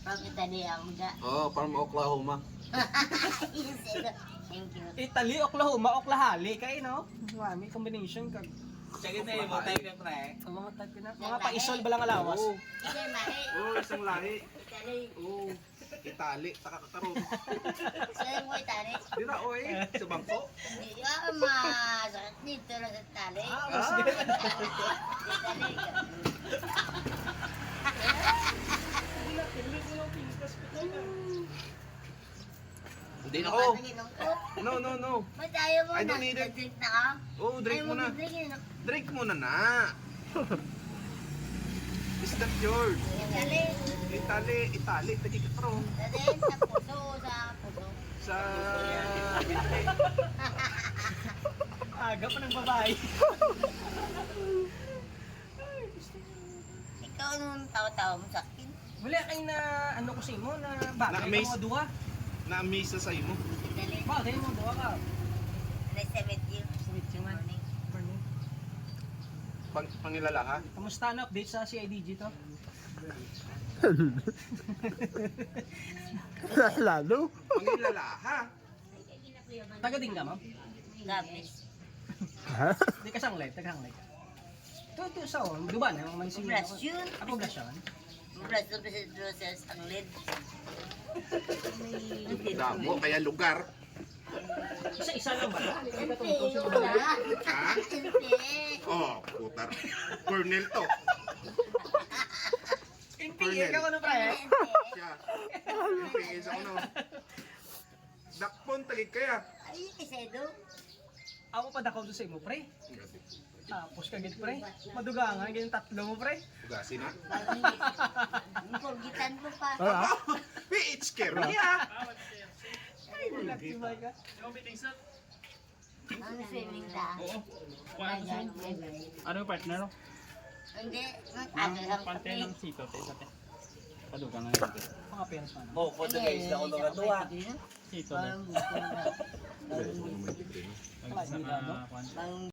From Italy ako ga. Oh, from Oklahoma. Thank you. Italy, Oklahoma, Oklahali. Kayo, no? May combination ka. Sige na mo tayo ka pre. Ang mga type ko na. Mga paisol ba lang alawas? Oo. Ito mahi. Oh, isang lahi. Italy. Oh, Itali, takakaroon. Saan mo Italy? Di na, oy, sa bangko. Hindi ka masakit dito lang sa Italy. Ah, Italy. hindi na ako. Pag-inom ko. No, no, no. Ba't ayaw mo I na? don't need it. Drink na ka? Oh, drink Ayaw mo na. mag-drink yun. Drink mo na na. Is that yours? Italy. Itali, takikaroon. Dati sa puso, sa puso. Sa binti. Aga pa ng babae. Ikaw nung tawa-tawa mo sa akin. Wala kayo na ano ko sa imo na bagay Na-amaze. ka mga duha. Na-amaze sa sa'yo mo. Italy. Bagay mo duha ka. Nice to meet you. Sweet yung man. Morning. Pangilala ha? Kamusta na update sa CIDG to? Lalo? Pangilala ha? Taga din ka, ma'am? Gabis. Ha? Di ka sang live, taga sang live. Ito sa on, di ba na? Ang mansing Poblasyon. Ako poblasyon. Braso pa sa Rosas ang lid. Damo, kaya lugar. Isa-isa lang ba? Hindi, yung wala. Ha? Hindi. Oh, putar. Cornel to. Hindi, ikaw ano pre? Siya. Pingis ako no. Dakpon, tagig kaya. Ay, kasi do. Ako pa dakaw sa imo pre. Tapos kagit pre. Madugangan, ganyan tatlo mo pre. Ugasin ha? Purgitan mo pa. Wala? PH care. Ay, nagtibay ka. Ang swimming ta. Oo. Ayan, Ano yung partner? hindi, ano lang Pante kami. ng sito, te, sa te. Padugang na yun. Mga peras man. Oh, Ano guys, ako nung katuwa. Sito, te. Parang gusto na. Pag sa mga kwan. Parang